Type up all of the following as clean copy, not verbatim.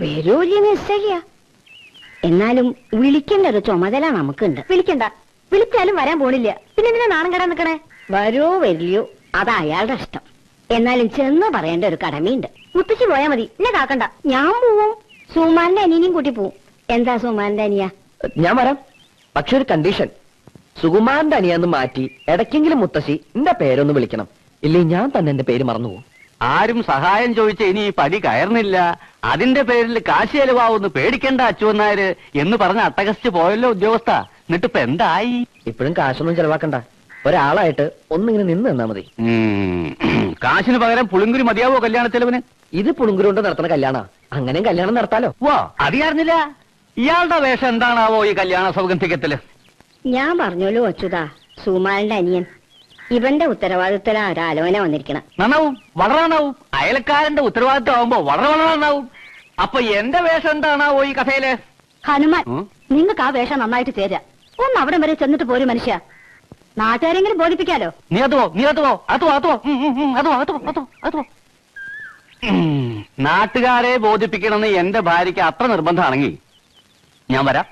വരൂല്ല നിശ്ചയ. എന്നാലും വിളിക്കേണ്ട ഒരു ചുമതല നമുക്കുണ്ട്. വിളിക്കണ്ട, വിളിച്ചാലും വരാൻ പോണില്ല. പിന്നെ എന്തിനാ നാണം കെടാൻ നിക്കണേ? വരോ വരില്ലയോ അത് അയാളുടെ ഇഷ്ടം. എന്നാലും ചെന്ന് പറയേണ്ട ഒരു കടമയുണ്ട്. മുത്തശ്ശി പോയാ മതി, എന്നെ കാക്കണ്ട. ഞാൻ പോവും. സുമാന്റെ അനിയനെയും കൂട്ടി പോവും. എന്താ സുമാന്റെ അനിയ? ഞാൻ വരാം, പക്ഷെ ഒരു കണ്ടീഷൻ. സുകുമാരന്റെ അനിയാന്ന് മാറ്റി ഇടയ്ക്കെങ്കിലും മുത്തശ്ശി എന്റെ പേരൊന്ന് വിളിക്കണം. ഇല്ലേ ഞാൻ തന്നെ എന്റെ പേര് മറന്നുപോകും. ആരും സഹായം ചോദിച്ച ഇനി ഈ പടി കയറുന്നില്ല, അതിന്റെ പേരിൽ കാശ് ചെലവാവുന്ന് പേടിക്കണ്ട അച്ചുവന്നാര് എന്ന് പറഞ്ഞ അട്ടകസിച്ച് പോയല്ലോ ഉദ്യോഗസ്ഥ. എന്നിട്ടിപ്പ എന്തായി? ഇപ്പോഴും കാശൊന്നും ചെലവാക്കണ്ട, ഒരാളായിട്ട് ഒന്നിങ്ങനെ നിന്ന് നിന്നാ മതി. കാശിന് പകരം പുളിങ്കുരി മതിയാവോ കല്യാണ ചെലവിന്? ഇത് പുളുങ്കുരു കൊണ്ട് നടത്തുന്ന കല്യാണ, അങ്ങനെയും കല്യാണം നടത്താലോ. വാ, അറിയാറില്ല. ഇയാളുടെ വേഷം എന്താണാവോ ഈ കല്യാണ സൗഗന്ധികത്തില്? ഞാൻ പറഞ്ഞോളൂ അച്യുതാ, സുമാരന്റെ അനിയൻ. ഇവന്റെ ഉത്തരവാദിത്തല ഒരാലോചന വന്നിരിക്കണം. നന്നാവും, വളരെ നന്നാവും. അയൽക്കാരന്റെ ഉത്തരവാദിത്തം ആവുമ്പോ വളരെ വളരെ നന്നാവും. അപ്പൊ എന്റെ വേഷം എന്താണാവോ ഈ കഥയില്? ഹനുമാൻ, നിങ്ങൾക്ക് ആ വേഷം നന്നായിട്ട് ചേരാ. ഒന്ന് അവിടെ വരെ ചെന്നിട്ട് പോരും മനുഷ്യ. നാട്ടുകാരെങ്കിലും ബോധിപ്പിക്കാലോ. നീ നാട്ടുകാരെ ബോധിപ്പിക്കണമെന്ന് എന്റെ ഭാര്യയ്ക്ക് അത്ര നിർബന്ധമാണെങ്കിൽ ഞാൻ വരാം.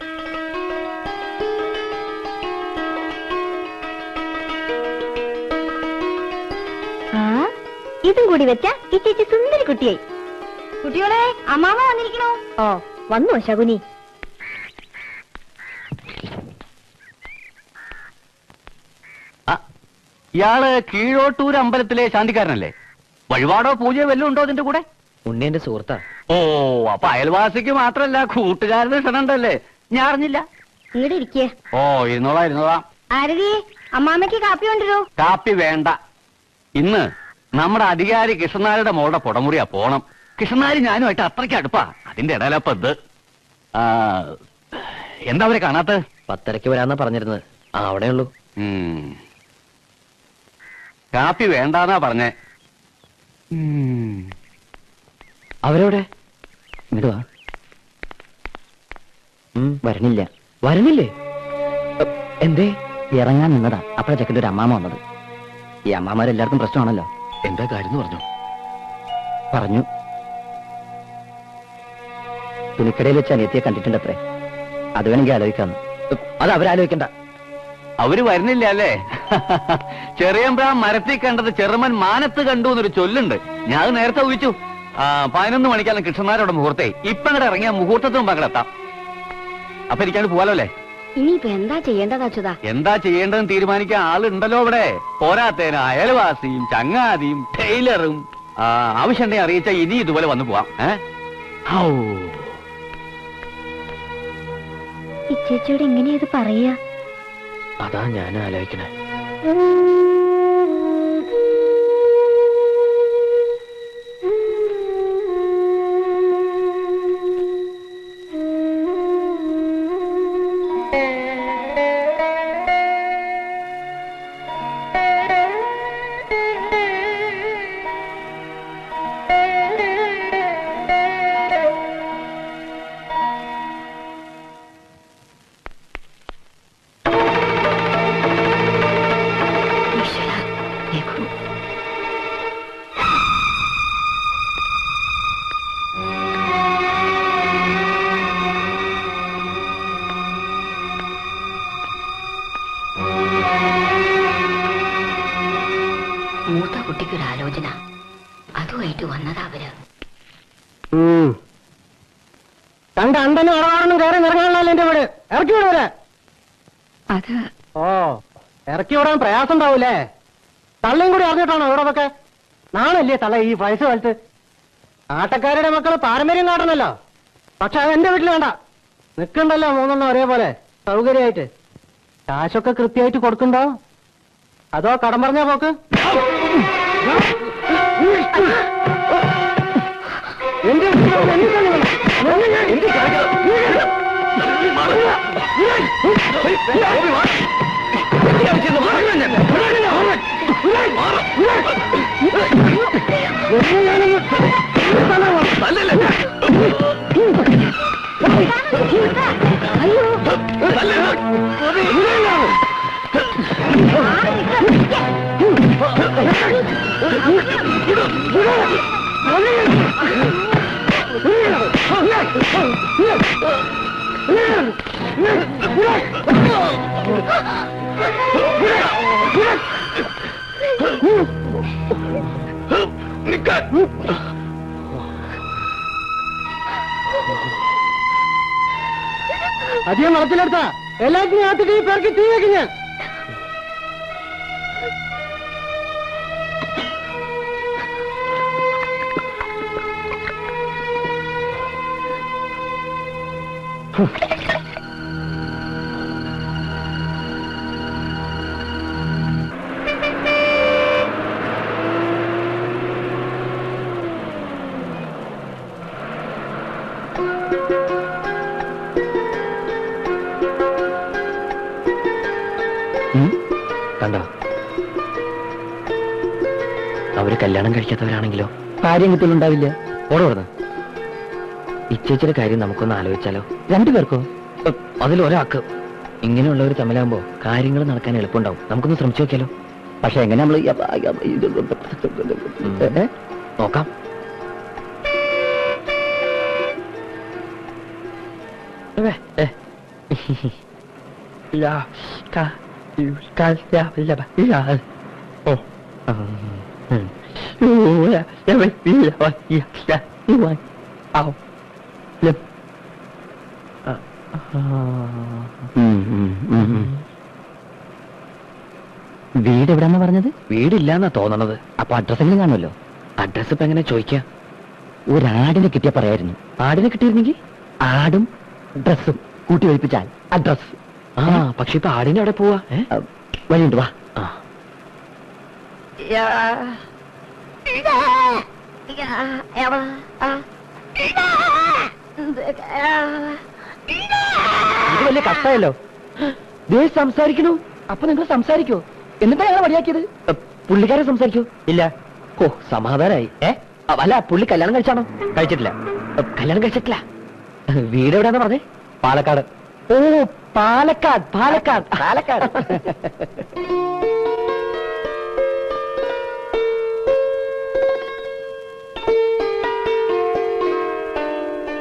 ഇതും കൂടി വെച്ചാ ഈ ചേച്ചി സുന്ദരി കുട്ടിയായി. കുട്ടികളെ, അമ്മാമ വന്നിരിക്കണോ? ഓ, വന്നു ശകുനി. ഇയാള് കീഴോട്ടൂർ അമ്പലത്തിലെ ശാന്തിക്കാരനല്ലേ? വഴിപാടോ പൂജയോ വല്ലതും ഉണ്ടോ അതിന്റെ കൂടെ? ഉണ്ണിയന്റെ സുഹൃത്താ. ഓ, അപ്പൊ അയൽവാസിക്ക് മാത്രല്ല കൂട്ടുകാരന് ക്ഷണുണ്ടല്ലേ? ഞാൻ അറിഞ്ഞില്ല. ഇങ്ങോട്ട് ഇരിക്കേ. ഓ, ഇരുന്നോളാം. ആരതി, അമ്മാമ്മയ്ക്ക് കാപ്പി കൊണ്ടുവരൂ. കാപ്പി വേണ്ട. ഇന്ന് നമ്മുടെ അധികാരി കൃഷ്ണനാരുടെ മോളുടെ പുടമുറിയാ പോണം. കൃഷ്ണനാരി ഞാനുമായിട്ട് അത്രയ്ക്ക് അടുപ്പാ. അതിന്റെ ഇടയിലപ്പ ഇത്. എന്താ അവരെ കാണാത്ത? 10:30 വരാന്നാ പറഞ്ഞിരുന്നത്. അവിടെയുള്ളൂ. കാപ്പി വേണ്ടാന്നാ പറഞ്ഞേ. അവരോടെ ഇങ്ങോട്ട് വാ. വരണില്ലേ? എന്തേ? ഇറങ്ങാൻ നിന്നതാ. അപ്പഴ ചെക്കൻ്റെ ഒരു അമ്മാമ വന്നത്. ഈ അമ്മാമാരെല്ലാവർക്കും പ്രശ്നമാണല്ലോ. എന്താ കാര്യം പറഞ്ഞു? തുണിക്കടയിൽ വെച്ച് അനിയത്തിയെ കണ്ടിട്ടുണ്ടത്രേ. അത് വേണമെങ്കിൽ ആലോചിക്കാന്ന്. അത് അവരാലോചിക്കണ്ട. അവര് വരുന്നില്ല അല്ലേ? ചെറിയമ്പ്രാൻ മരത്തിൽ കണ്ടത് ചെറുമൻ മാനത്ത് കണ്ടു എന്നൊരു ചൊല്ലുണ്ട്. ഞാൻ അത് നേരത്തെ ഊഹിച്ചു. 11 മണിക്കാണ് കൃഷ്ണനാരോടെ മുഹൂർത്തേ. ഇപ്പൊ അങ്ങോട്ട് ഇറങ്ങിയ മുഹൂർത്തത്തിന് മുമ്പ് അങ്ങോട്ട് എത്താം. അപ്പൊ എനിക്കങ്ങോട്ട് പോവാലോ അല്ലേ? ഇനിയിപ്പോ എന്താ ചെയ്യേണ്ടത് അച്യുതാ? എന്താ ചെയ്യേണ്ടതെന്ന് തീരുമാനിക്കാൻ ആളുണ്ടല്ലോ ഇവിടെ. പോരാത്തേന് അയൽവാസിയും ചങ്ങാതിയും ടൈലറും. ആവശ്യമുണ്ടെങ്കിൽ അറിയിച്ചാൽ ഇനി ഇതുപോലെ വന്നു പോവാം. ഈ ചേച്ചിയോട് എങ്ങനെയത് പറയാ? അതാ ഞാൻ ആലോചിക്കണേ. മൂത്ത കുട്ടിക്കൊരു ആലോചന, അതുമായിട്ട് വന്നതാ അവര്. കണ്ട അണ്ടനും അടവാണെന്നും കയറി നിറങ്ങാനല്ലോ എന്റെ വീട്. ഇറക്കി വിടൂലേ? അത് ഇറക്കി വിടാൻ പ്രയാസം ഉണ്ടാവൂലേ? തള്ളയും കൂടി അറിഞ്ഞിട്ടാണോ ഇവിടൊക്കെ? നാണല്ലേ തള്ള ഈ വയസ്സ് കാലത്ത്? ആട്ടക്കാരുടെ മക്കള് പാരമ്പര്യം കാട്ടണല്ലോ. പക്ഷെ അത് എന്റെ വീട്ടിൽ വേണ്ട. നിക്കണ്ടല്ലോ 3 ഒരേപോലെ സൗകര്യമായിട്ട്. കാശൊക്കെ കൃത്യമായിട്ട് കൊടുക്കണ്ടോ അതോ കടം പറഞ്ഞാ പോക്ക്? അധികം വളത്തിലെടുത്താ എല്ലാത്തിനും അകത്തേക്ക് പേർക്ക് തീ വെക്കും ഞാൻ. കണ്ടോ, അവര് കല്യാണം കഴിക്കാത്തവരാണെങ്കിലോ കാര്യം കിട്ടലുണ്ടാവില്ല. ഓടോടുന്നു. ഇച്ചേച്ചിയുടെ കാര്യം നമുക്കൊന്ന് ആലോചിച്ചാലോ? രണ്ടുപേർക്കോ? അതിലൊരാൾക്ക്. ഇങ്ങനെയുള്ളവർ തമ്മിലാകുമ്പോ കാര്യങ്ങൾ നടക്കാൻ എളുപ്പമുണ്ടാവും. നമുക്കൊന്ന് ശ്രമിച്ചു നോക്കിയാലോ? പക്ഷെ എങ്ങനെ നമ്മള് നോക്കാം. വീട് എവിടെന്നാ പറഞ്ഞത്? വീടില്ലാന്നാ തോന്നണത്. അപ്പൊ അഡ്രസ് എങ്കിലും കാണുമല്ലോ. അഡ്രസ് ഇപ്പൊ എങ്ങനെ ചോദിക്കാ? ഒരാടിനെ കിട്ടിയ പറയായിരുന്നു. ആടിനെ കിട്ടിയിരുന്നെങ്കിൽ ആടും ഡ്രസ്സും കൂട്ടി ഒഴിപ്പിച്ചാൽ അഡ്രസ്. ആ, പക്ഷെ ഇപ്പൊ ആടിനെ അവിടെ പോവാ. വഴിയുണ്ട്, വാ. ആ, ഇത് വലിയ കഷ്ടമല്ലോ. ദേ സംസാരിക്കണു. അപ്പൊ നിങ്ങൾ സംസാരിക്കോ? എന്നിട്ടാ ഞങ്ങൾ വഴിയാക്കിയത്? പുള്ളിക്കാരെ സംസാരിക്കൂ? ഇല്ല. ഓ, സമാധാനായി. അല്ല, പുള്ളി കല്യാണം കഴിച്ചാണോ? കഴിച്ചിട്ടില്ല. കല്യാണം കഴിച്ചിട്ടില്ല. വീട് എവിടെയാന്ന് പറഞ്ഞേ? പാലക്കാട്. ഓ, പാലക്കാട് പാലക്കാട് പാലക്കാട്.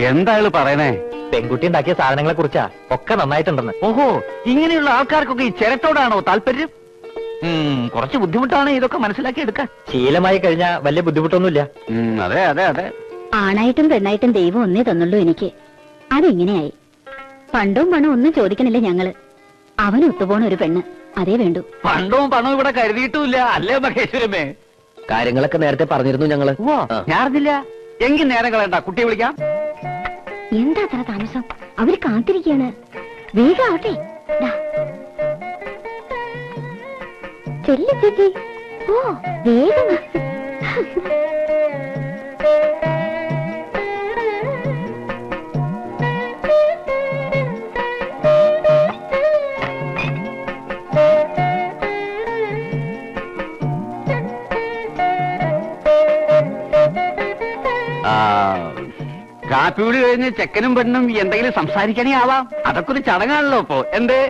എന്തായാലും പറയണേ? പെൺകുട്ടി ഉണ്ടാക്കിയ സാധനങ്ങളെ കുറിച്ചാ. ഒക്കെ നന്നായിട്ടുണ്ടെന്ന്. ഓഹോ, ഇങ്ങനെയുള്ള ആൾക്കാർക്കൊക്കെ ഈ ചിരട്ടോടാണോ താല്പര്യം? കുറച്ച് ബുദ്ധിമുട്ടാണ് ഇതൊക്കെ മനസ്സിലാക്കി എടുക്കാൻ. ശീലമായി കഴിഞ്ഞാൽ വലിയ ബുദ്ധിമുട്ടൊന്നുമില്ല. അതെ അതെ അതെ. ആണായിട്ടും പെണ്ണായിട്ടും ദൈവം ഒന്നേ തന്നുള്ളൂ എനിക്ക്. അതെങ്ങനെയായി? പണ്ടും പണവും ഒന്നും ചോദിക്കണില്ല ഞങ്ങള്. അവന് ഒത്തുപോണ ഒരു പെണ്ണ്, അതേ വേണ്ടു. പണ്ടവും പണവും ഇവിടെ കരുതിയിട്ടുമില്ല, അല്ലേ മഹേശ്വരമേ? കാര്യങ്ങളൊക്കെ നേരത്തെ പറഞ്ഞിരുന്നു ഞങ്ങള്. ഞാൻ അറിഞ്ഞില്ല. എങ്കിൽ നേരം കളയണ്ട, കുട്ടിയെ വിളിക്കാം. എന്താ അത്ര താമസം? അവര് കാത്തിരിക്കാണ്. വേഗം ആവട്ടെ. ചേച്ചി. ഓ, വേഗം. കാപ്പിയൂടി കഴിഞ്ഞ് ചെക്കനും പെണ്ണും എന്തെങ്കിലും സംസാരിക്കണേ ആവാം. അതൊക്കെ ഒരു ചടങ്ങാണല്ലോ ഇപ്പോ. എന്തേ?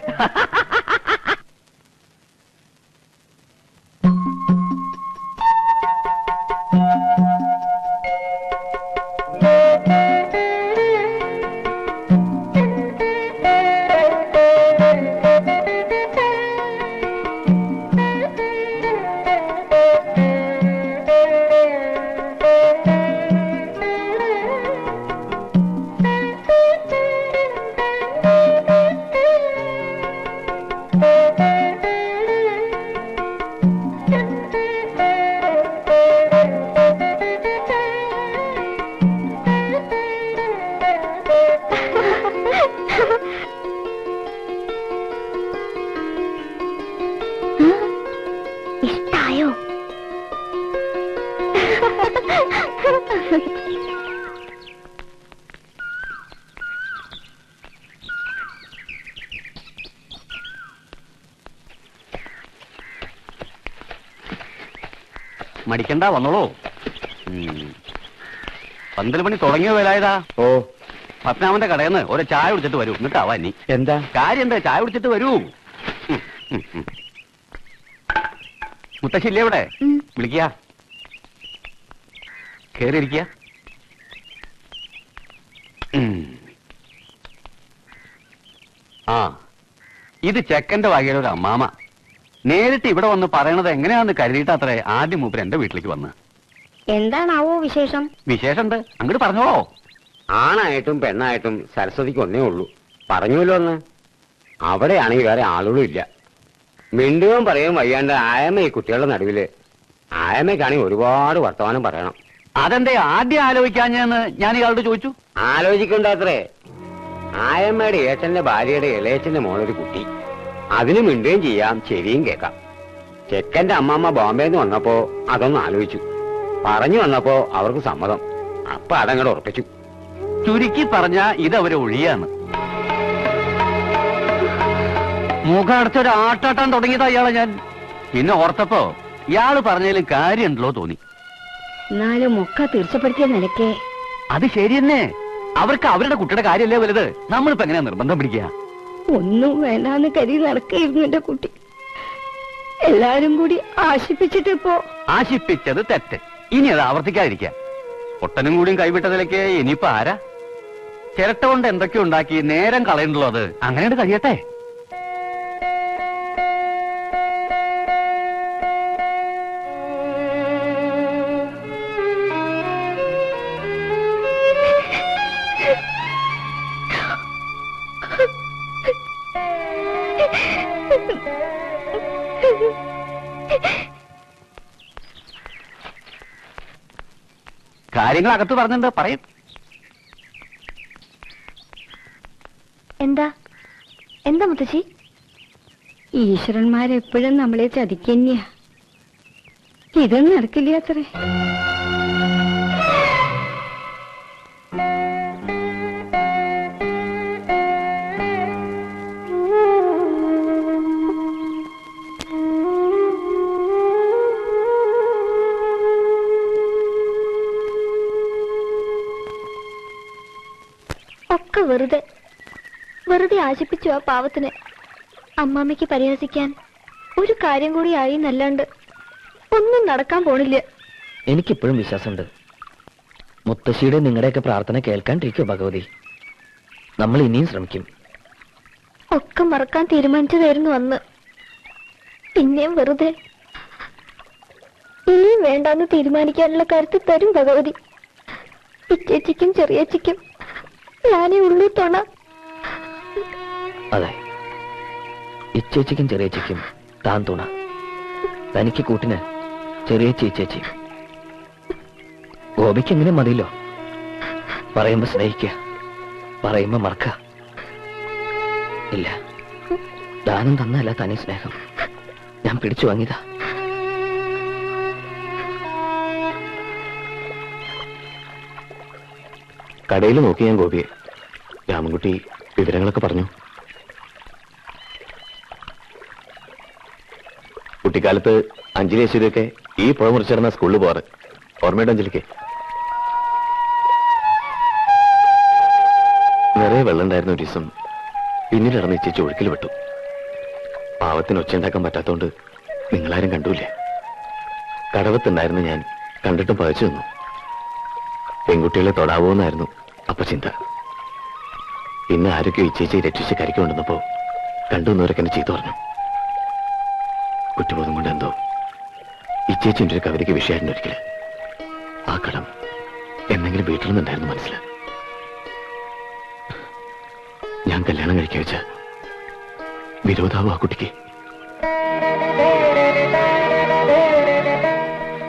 ഇഷ്ടായോ? മടിക്കണ്ട, വന്നോളൂ. 12 മണി തുടങ്ങിയ വേലായതാ. ഓ, പത്നാമന്റെ കടയിൽ നിന്ന് ഒരു ചായ കുടിച്ചിട്ട് വരൂ. എന്നിട്ടാവാ നീ. എന്താ കാര്യം? എന്താ? ചായ കുടിച്ചിട്ട് വരൂ. മുത്തശ്ശില്ലേ ഇവിടെ? വിളിക്കുക. കേറിയിരിക്കുക. ആ, ഇത് ചെക്കന്റെ വകയിലെ ഒരു അമ്മാമ. നേരിട്ട് ഇവിടെ വന്ന് പറയണത് എങ്ങനെയാന്ന് കരുതിയിട്ടത്രേ ആദ്യം മൂപ്പര് എന്റെ വീട്ടിലേക്ക് വന്ന്. എന്താണാവോ വിശേഷം? വിശേഷമുണ്ട്, അങ്ങോട്ട് പറഞ്ഞോളോ. ആണായിട്ടും പെണ്ണായിട്ടും സരസ്വതിക്ക് ഒന്നേ ഉള്ളൂ. പറഞ്ഞുല്ലോ ഒന്ന്. അവിടെയാണെങ്കിൽ വേറെ ആളുകളും ഇല്ല. മിണ്ടുകയും പറയുകയും വയ്യാണ്ട് ആയമ്മ ഈ കുട്ടികളുടെ നടുവില്. ആയമ്മയ്ക്കാണെങ്കിൽ ഒരുപാട് വർത്തമാനം പറയണം. അതെന്തേ ആദ്യം ആലോചിക്കാഞ്ഞെന്ന് ഞാൻ ഇയാളോട് ചോദിച്ചു. ആലോചിക്കണ്ടത്രേ. ആയമ്മയുടെ ഏട്ടന്റെ ഭാര്യയുടെ ഇളയച്ചന്റെ മോളൊരു കുട്ടി. അതിന് മിണ്ടുകയും ചെയ്യാം, ചെവിയും കേൾക്കാം. ചെക്കന്റെ അമ്മമ്മ ബോംബെന്ന് വന്നപ്പോ അതൊന്ന് ആലോചിച്ചു. പറഞ്ഞു വന്നപ്പോ അവർക്ക് സമ്മതം. അപ്പൊ അതങ്ങോട്ട് ഉറപ്പിച്ചു. ചുരുക്കി പറഞ്ഞ ഇതവരെ ഒഴിയാണ്. മുഖം അടച്ചൊരു ആട്ടാട്ടാൻ തുടങ്ങിയതാ ഇയാളെ ഞാൻ. പിന്നെ ഓർത്തപ്പോ ഇയാള് പറഞ്ഞതിൽ കാര്യമുണ്ടല്ലോ തോന്നി. എന്നാലും ഒക്കെ തീർച്ചപ്പെടുത്തിയ നിലയ്ക്ക് അത് ശരി തന്നെ. അവർക്ക് അവരുടെ കുട്ടിയുടെ കാര്യമല്ലേ വലുത്. നമ്മളിപ്പോ എങ്ങനെയാ നിർബന്ധം പിടിക്കുക? ഒന്നും വേണ്ടാന്ന് കരുതി നടക്കായിരുന്നു എന്റെ കുട്ടി. എല്ലാരും കൂടി ആശിപ്പിച്ചിട്ടിപ്പോ. ആശിപ്പിച്ചത് തെറ്റ്. ഇനി അത് ആവർത്തിക്കാതിരിക്കുക. പൊട്ടനും കൂടിയും കൈവിട്ടതിലേക്ക് ഇനിയിപ്പോ ആരാ? ചിരട്ട കൊണ്ട് എന്തൊക്കെ ഉണ്ടാക്കി നേരം കളയണ്ടല്ലോ. അത് അങ്ങനെ കഴിയട്ടെ. കാര്യങ്ങൾ അകത്ത് പറഞ്ഞിട്ടുണ്ട്, പറയും. എന്താ എന്താ മുത്തശ്ശി? ഈശ്വരന്മാരെപ്പോഴും നമ്മളെ ചതിക്കന്നെയാ. ഇതൊന്നും നടക്കില്ല അത്രേ. ഒക്കെ വെറുതെ വെറുതെ ആശിപ്പിച്ചു ആ പാവത്തിന്. അമ്മാമ്മയ്ക്ക് പരിഹസിക്കാൻ ഒരു കാര്യം കൂടി ആയി എന്നല്ലാണ്ട് ഒന്നും നടക്കാൻ പോണില്ല. എനിക്കിപ്പോഴും വിശ്വാസമുണ്ട്. മുത്തശ്ശിയുടെ നിങ്ങളുടെയൊക്കെ പ്രാർത്ഥന കേൾക്കാണ്ടിരിക്കോ ഭഗവതി? നമ്മൾ ഇനിയും ശ്രമിക്കും. ഒക്കെ മറക്കാൻ തീരുമാനിച്ചതായിരുന്നു അന്ന്. പിന്നെയും വെറുതെ. ഇനിയും വേണ്ടാന്ന് തീരുമാനിക്കാനുള്ള കരുത്ത് തരും ഭഗവതി. ഇച്ചേച്ചിക്കും ചെറിയച്ചിക്കും ഞാനേ ഉള്ളൂ തുണ. അതെ, ഇച്ചേച്ചിക്കും ചെറിയച്ചിക്കും താൻ തുണ. തനിക്ക് കൂട്ടിന് ചെറിയ ചേച്ചി. ഗോപിക്ക് എങ്ങനെ മതിയല്ലോ. പറയുമ്പോ സ്നേഹിക്കുക, പറയുമ്പോ മറക്ക. ഇല്ല, ദാനം തന്നല്ല തനി സ്നേഹം. ഞാൻ പിടിച്ചു വാങ്ങിയതാ. കടയിൽ നോക്കി ഞാൻ ഗോപിയെ. രാമൻകുട്ടി വിവരങ്ങളൊക്കെ പറഞ്ഞു. കുട്ടിക്കാലത്ത് അഞ്ജലി യേശുദൊക്കെ ഈ പുഴ മുറിച്ചിടന്ന സ്കൂളിൽ പോവാറ്. ഓർമ്മയുടെ അഞ്ജലിക്ക് നിറയെ വെള്ളം ഉണ്ടായിരുന്ന ഒരു ദിവസം പിന്നീട് ഇടന്ന് ഇച്ചേച്ചി ഒഴുക്കിൽ വിട്ടു. പാവത്തിന് ഒച്ച ഉണ്ടാക്കാൻ പറ്റാത്തോണ്ട് നിങ്ങളാരും കണ്ടൂല്ലേ. കടവത്തുണ്ടായിരുന്നു ഞാൻ. കണ്ടിട്ടും പകച്ചു നിന്നു. പെൺകുട്ടികളെ തൊടാവോന്നായിരുന്നു അപ്പൊ ചിന്ത. പിന്നെ ആരൊക്കെ ഇച്ചേച്ചി രക്ഷിച്ച് കരയ്ക്ക് കൊണ്ടുവന്നപ്പോ കണ്ടുവന്നവരൊക്കെ എന്നെ ചീത്ത പറഞ്ഞു. കുറ്റബോധം കൊണ്ട് എന്തോ ഇച്ചേച്ചിന്റെ ഒരു കവിതയ്ക്ക് വിഷയമായിരുന്നു ഒരിക്കല്. ആ കടം എന്തെങ്കിലും വീട്ടിൽ നിന്നുണ്ടായിരുന്നു മനസ്സിൽ. ഞാൻ കല്യാണം കഴിക്കാൻ വെച്ച വിരോധാവും ആ കുട്ടിക്ക്.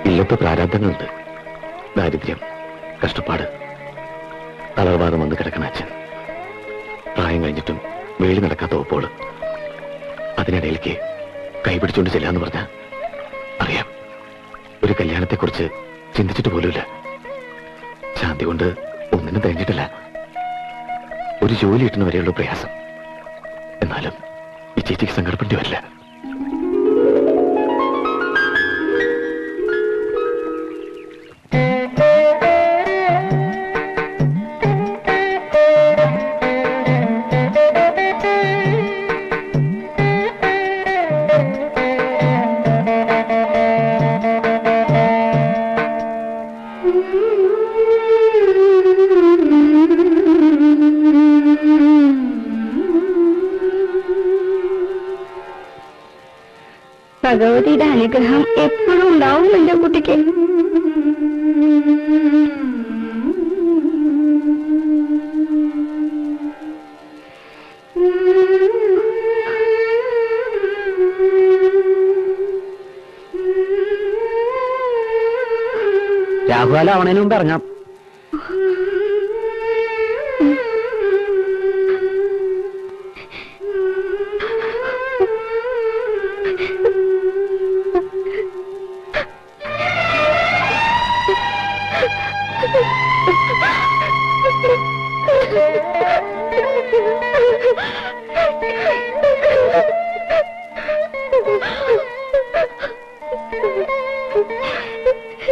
ഇല്ലത്തെ പ്രാരാബ്ദങ്ങളുണ്ട്. ദാരിദ്ര്യം, കഷ്ടപ്പാട്, തളർവാദം വന്ന് കിടക്കണ അച്ഛൻ, പ്രായം കഴിഞ്ഞിട്ടും വേലി നടക്കാത്ത ഒപ്പോള്. അതിനിടയിലേക്ക് കൈപിടിച്ചുകൊണ്ട് ചെല്ലാന്ന് പറഞ്ഞ അറിയാം. ഒരു കല്യാണത്തെക്കുറിച്ച് ചിന്തിച്ചിട്ട് പോലുമില്ല. ശാന്തി കൊണ്ട് ഒന്നിനും തേഞ്ഞിട്ടില്ല. ഒരു ജോലി കിട്ടുന്ന വരെയുള്ള പ്രയാസം. എന്നാലും ഈ ചേച്ചിക്ക് സങ്കടപ്പെടേണ്ടി വരില്ല. ഭഗവതിയുടെ അനുഗ്രഹം എപ്പോഴും ഉണ്ടാവും എന്റെ കുട്ടിക്ക്. രാഹുകാലാവണേന് മുമ്പ് ഇറങ്ങാം. Ha ha ha!